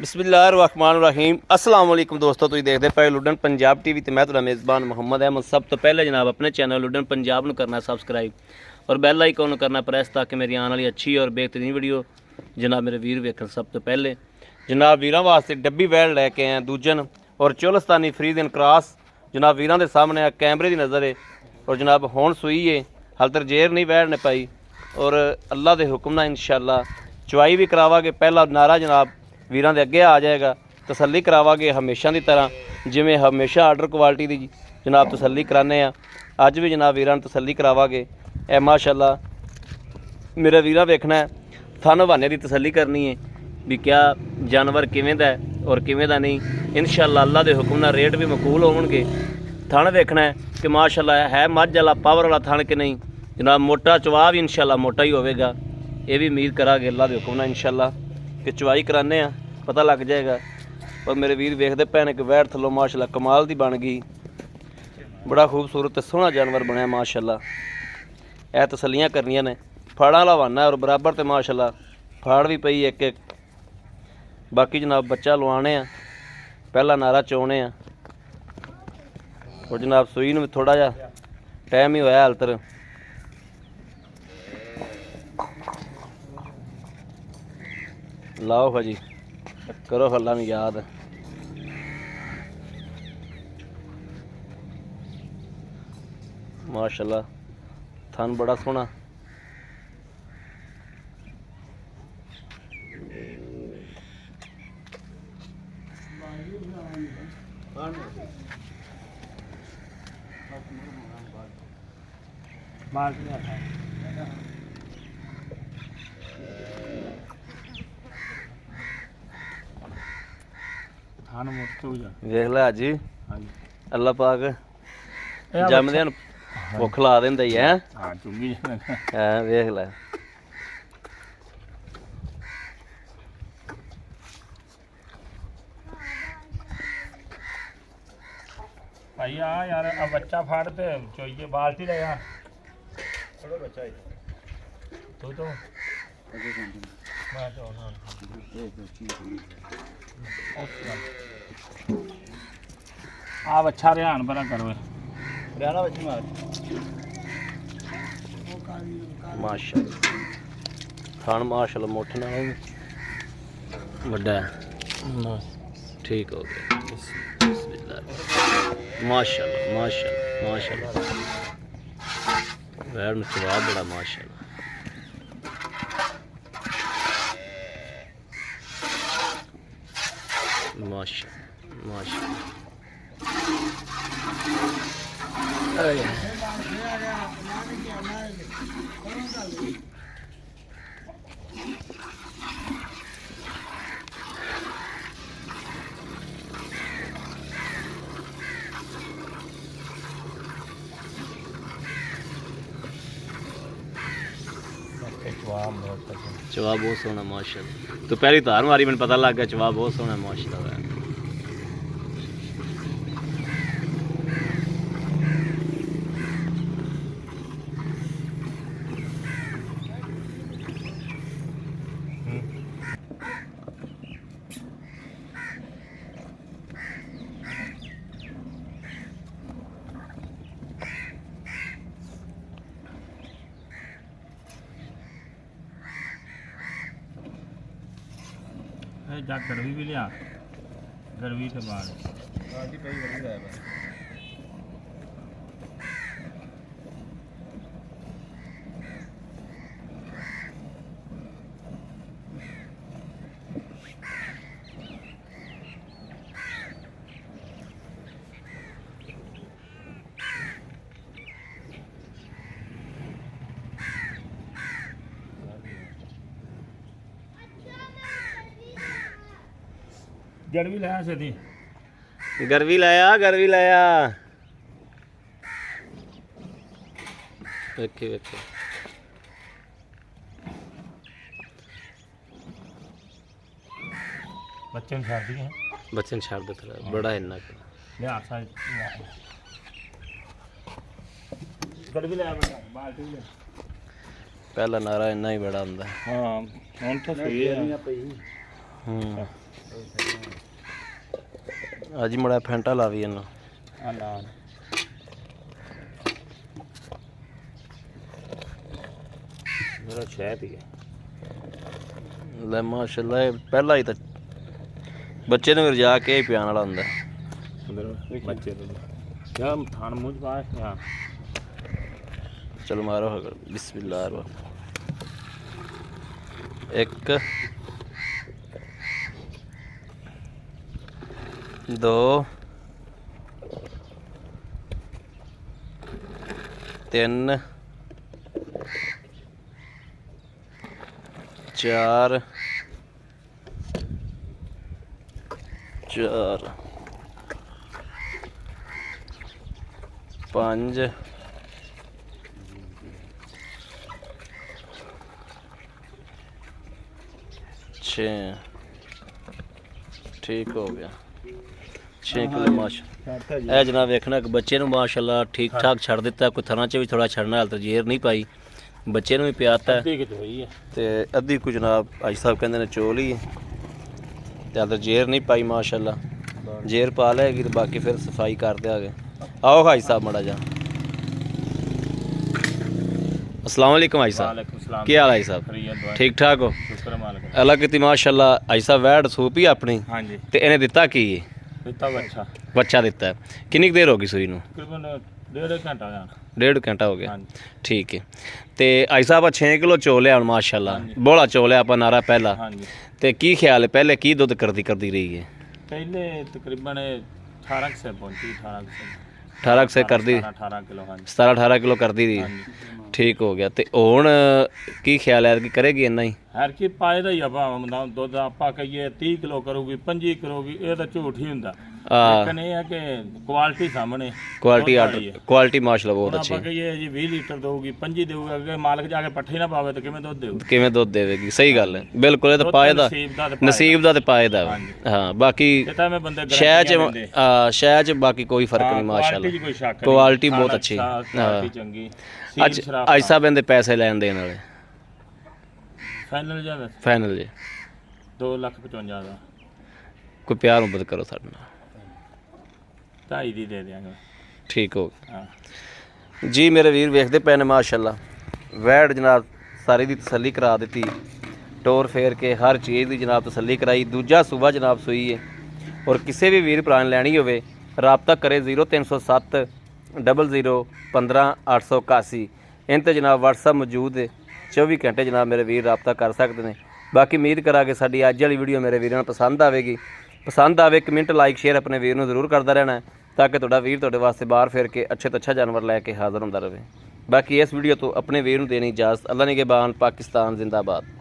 बिस्मिल्लाहिर्रहमानिर्रहीम अस्सलाम वालेकुम दोस्तों, तुसीं देखदे पए लुडन पंजाब टीवी ते मैं तुहाडा मेज़बान मुहम्मद अहमद। सब तो पहले जनाब अपने चैनल लुडन पंजाब नूं करना सब्सक्राइब और बैल आइकन नूं करना प्रेस ताकि मेरी आने वाली अच्छी और बेहतरीन वीडियो जनाब मेरे वीर वेखन। सब तो पहले जनाब वीरां वास्ते डब्बी वैल लैके आए दूजन और चोलस्तानी फ्रीजियन क्रॉस जनाब वीरां दे सामने कैमरे की नज़र है। और जनाब हुण सूई है, हाल तक जेर नहीं वैड़ने पाई और अल्लाह के हुक्म नाल इंशाअल्लाह चवाई भी करावांगे। पहला नारा जनाब वीरां दे अगे आ जाएगा, तसल्ली करावांगे हमेशा की तरह जिमें हमेशा आर्डर क्वालिटी की जनाब तसल्ली कराने अज भी जनाब वीरां तसल्ली करावांगे। ए माशाअल्लाह मेरा वीरा वेखना है, थन हवाने की तसल्ली करनी है भी क्या जानवर किवें दा है और किवें दा नहीं। इंशाअल्लाह अल्लाह के हुक्म नाल रेट भी मकूल होणगे। थन वेखना है कि माशाअल्लाह है मझ वाला पावर वाला थन कि नहीं जनाब। मोटा चवा भी इंशाअल्लाह मोटा ही होवेगा, ये भी उम्मीद करांगे अल्लाह के हुक्म नाल इंशाअल्लाह कि चवाई कराने पता लग जाएगा। पर मेरे वीर वेखते भैन कि वैड़ थल्लों माशाअल्लाह कमाल की बन गई, बड़ा खूबसूरत सोहना जानवर बनया माशाअल्लाह। यह तसलियाँ करनियां ने, फाड़ा वाला वाना और बराबर तो माशाअल्लाह फाड़ भी पई एक एक। बाकी जनाब बच्चा लवाने पहला नारा चोने और जनाब सूई नूं थोड़ा जा टाइम ही होया हाल तर। लाओ भाजी करो अल्लाह नूं याद। माशाअल्लाह थन बड़ा सोहना। वेख ला अज अल्लाह पाक जमदे भुख ला देंदा ही है। वेख ला भाई आ यार अब बच्चा फाड़ ते चोइए बाल्टी ले यार थोड़ा बच्चा है तो मैं तो आ बच्चा रेहान बरा करो रेहाना बच्ची मार माशाअल्लाह खान माशाअल्लाह मोटे नाल वड्डा है, ठीक हो गया। माशाअल्लाह माशाअल्लाह माशाअल्लाह वैर में जवाब बड़ा माशाअल्लाह। माशाअल्लाह माशाअल्लाह चवा बहुत सोहना माशाअल्लाह। तो पहली धार मारी मैंने पता लग गया चवा बहुत सोहना माशाअल्लाह। जा गड़वी भी लिया गड़वी के बाद गड़वी लाया सीधी गरवी लाया गरवी लाया वेखे वेखे बच्चे छाड़ दिए बच्चे छाड़ दे थोड़ा बड़ा इन्ना लिया गड़वी लाया बेटा बाल्टी ले पहला नारा इन्ना ही बड़ा होंदा। हाँ हुण तो सही है ਅੱਜ ਮੁੜਾ ਫੈਂਟਾ ਲਾਵੀ ਇਹਨਾਂ ਆ ਲਾ ਮੇਰਾ ਸ਼ਹਿਦ ਹੀ ਹੈ ਲੈ ਮਾਸ਼ਾਅੱਲਾ ਇਹ ਪਹਿਲਾ ਹੀ ਤਾਂ ਬੱਚੇ ਨੂੰ ਰਜਾ ਕੇ ਹੀ ਪਿਆਣ ਵਾਲਾ ਹੁੰਦਾ ਅੰਦਰ ਬੱਚੇ ਨੂੰ ਯਾ ਥਾਣ ਮੂੰਹ ਪਾ ਯਾ ਚਲੋ ਮਾਰੋ ਬਿਸਮਿਲ੍ਲਾਹ ਇੱਕ 2 3 4 5 6 ਠੀਕ ਹੋ ਗਿਆ 6 ਕਿਲੋ ਮਾਸ਼ਾ ਇਹ ਜਨਾਬ ਵੇਖਣਾ ਕਿ ਬੱਚੇ ਨੂੰ ਮਾਸ਼ਾਅੱਲਾ ਠੀਕ ਠਾਕ ਛੱਡ ਦਿੱਤਾ ਕੋਈ ਥਣਾ ਚ ਵੀ ਥੋੜਾ ਛੱਡਣਾ ਹਾਲ ਤਾਂ ਜੇਰ ਨਹੀਂ ਪਾਈ ਬੱਚੇ ਨੂੰ ਵੀ ਪਿਆਤਾ ਤੇ ਅੱਧੀ ਕੁ ਜਨਾਬ ਅੱਜ ਸਾਹਿਬ ਕਹਿੰਦੇ ਨੇ ਚੋਲ ਹੀ ਤੇ ਹਾਲ ਤਾਂ ਜੇਰ ਨਹੀਂ ਪਾਈ ਮਾਸ਼ਾਅੱਲਾ ਜੇਰ ਪਾ ਲੈਗੀ ਤੇ ਬਾਕੀ ਫਿਰ ਸਫਾਈ ਕਰ ਦਿਆਂਗੇ ਆਓ ਭਾਈ ਸਾਹਿਬ ਮੜਾ ਜਾ अस्सलाम वालेकुम भाई साहब क्या हाल है भाई साहब ठीक ठाक हो अल्लाह की माशाल्लाह भाई साहब वैड सूप ही अपनी हाँ जी ते इन्हें दिता की ਦਿੱਤਾ ਬੱਚਾ बच्चा दिता है कितनी देर होगी सूई नूं ਤਕਰੀਬਨ 1.5 ਘੰਟਾ ਜਾਣਾ 1.5 घंटा हो गया ਹਾਂਜੀ ठीक है ਤੇ ਭਾਈ ਸਾਹਿਬ 6 ਕਿਲੋ ਚੋਲਿਆ ਹੁਣ ਮਾਸ਼ਾਅੱਲਾ ਬੋਲਾ ਚੋਲਿਆ ਆਪਾਂ ਨਾਰਾ ਪਹਿਲਾ ਹਾਂਜੀ ਤੇ ਕੀ ਖਿਆਲ ਹੈ ਪਹਿਲੇ ਕੀ ਦੁੱਧ ਕਰਦੀ ਰਹੀ ਹੈ ਪਹਿਲੇ ਤਕਰੀਬਨ 18 ਸੇ ਪਹੁੰਚੀ 18 ਸੇ ਕਰਦੀ 18 ਕਿਲੋ ਹਾਂਜੀ 17-18 ਕਿਲੋ ਕਰਦੀ ਰਹੀ ਹਾਂਜੀ ਠੀਕ ਹੋ ਗਿਆ ਤੇ ਹੁਣ ਕੀ ਖਿਆਲ ਹੈ ਕਿ ਕਰੇਗੀ ਇੰਨਾ ਹੀ ਹਰ ਕੀ ਪਾਏ ਦਾ ਹੀ ਆਪਾਂ ਦੁੱਧ ਆਪਾਂ ਕਹੀਏ 30 ਕਿਲੋ ਕਰੂਗੀ 25 ਕਰੂਗੀ ਇਹ ਤਾਂ ਝੂਠ ਹੀ ਹੁੰਦਾ ਲੇਕਿਨ ਇਹ ਹੈ ਕਿ ਕੁਆਲਿਟੀ ਸਾਹਮਣੇ ਕੁਆਲਿਟੀ ਮਾਸ਼ਾਅੱਲਾ ਬਹੁਤ ਅੱਛੀ ਆਪਾਂ ਕਹੀਏ ਜੀ 20 ਲੀਟਰ ਦਊਗੀ 25 ਦੇਊਗਾ ਅੱਗੇ ਮਾਲਕ ਜਾ ਕੇ ਪੱਠੇ ਨਾ ਪਾਵੇ ਤਾਂ ਕਿਵੇਂ ਦੁੱਧ ਦੇਊ ਕਿਵੇਂ ਦੁੱਧ ਦੇਵੇਗੀ ਸਹੀ ਗੱਲ ਹੈ ਬਿਲਕੁਲ ਇਹ ਤਾਂ ਪਾਏ ਦਾ ਨਸੀਬ ਦਾ ਤੇ ਪਾਏ ਦਾ ਹਾਂ ਬਾਕੀ ਇਹ ਤਾਂ ਮੈਂ ਬੰਦੇ ਸ਼ਹਿਰ ਚ ਬਾਕੀ ਕੋਈ ਫਰਕ ਨਹੀਂ ਮਾਸ਼ਾਅੱਲਾ ਕੁਆਲਿਟੀ ਬਹੁਤ ਅੱਛੀ ਚੰਗੀ ਅੱਜ ਸਾਹਿਬ ਇਹਦੇ ਪੈਸੇ ਲੈਣ ਦੇਣ ਵਾਲੇ ਫਾਈਨਲ ਜੀ 2,55,000 ਦਾ ਕੋਈ ਪਿਆਰ ਮੁਹੱਬਤ ਕਰੋ ਸਾਡੇ ਨਾਲ 2.5 ਦੀ ਦੇ ਦਿਆਂਗੇ ਠੀਕ ਹੋ ਹਾਂ ਜੀ ਮੇਰੇ ਵੀਰ ਵੇਖਦੇ ਪਏ ਨੇ ਮਾਸ਼ਾਅੱਲਾ ਵੈੜ ਜਨਾਬ ਸਾਰੀ ਦੀ ਤਸੱਲੀ ਕਰਾ ਦਿੱਤੀ ਟੋਰ ਫੇਰ ਕੇ ਹਰ ਚੀਜ਼ ਦੀ ਜਨਾਬ ਤਸੱਲੀ ਕਰਾਈ ਦੂਜਾ ਸੂਬਾ ਜਨਾਬ ਸੂਈ ਹੈ ਔਰ ਕਿਸੇ ਵੀ ਵੀਰ ਭਰਾ ਨੇ ਲੈਣੀ ਹੋਵੇ ਰਾਬਤਾ ਕਰੇ 0307 00 15 881 इन ਤੇ ਜਨਾਬ WhatsApp ਮੌਜੂਦ ਹੈ 24 ਘੰਟੇ ਜਨਾਬ ਮੇਰੇ ਵੀਰ ਰਾਬਤਾ ਕਰ ਸਕਦੇ ਨੇ ਬਾਕੀ ਉਮੀਦ ਕਰਾਂਗੇ ਸਾਡੀ ਅੱਜ ਵਾਲੀ ਵੀਡੀਓ ਮੇਰੇ ਵੀਰਾਂ ਨੂੰ ਪਸੰਦ ਆਵੇਗੀ ਪਸੰਦ ਆਵੇ ਕਮੈਂਟ ਲਾਈਕ ਸ਼ੇਅਰ ਆਪਣੇ ਵੀਰ ਨੂੰ ਜ਼ਰੂਰ ਕਰਦਾ ਰਹਿਣਾ ਤਾਂ ਕਿ ਤੁਹਾਡਾ ਵੀਰ ਤੁਹਾਡੇ ਵਾਸਤੇ ਬਾਹਰ ਫੇਰ ਕੇ ਅੱਛੇ ਤੋਂ ਅੱਛਾ ਜਾਨਵਰ ਲੈ ਕੇ ਹਾਜ਼ਰ ਹੁੰਦਾ ਰਹੇ ਬਾਕੀ ਇਸ ਵੀਡੀਓ ਤੋਂ ਆਪਣੇ ਵੀਰ ਨੂੰ ਦੇਣੀ ਇਜਾਜ਼ਤ ਅੱਲਾ ਨਿਗਹਿਬਾਨ ਪਾਕਿस्तान जिंदाबाद।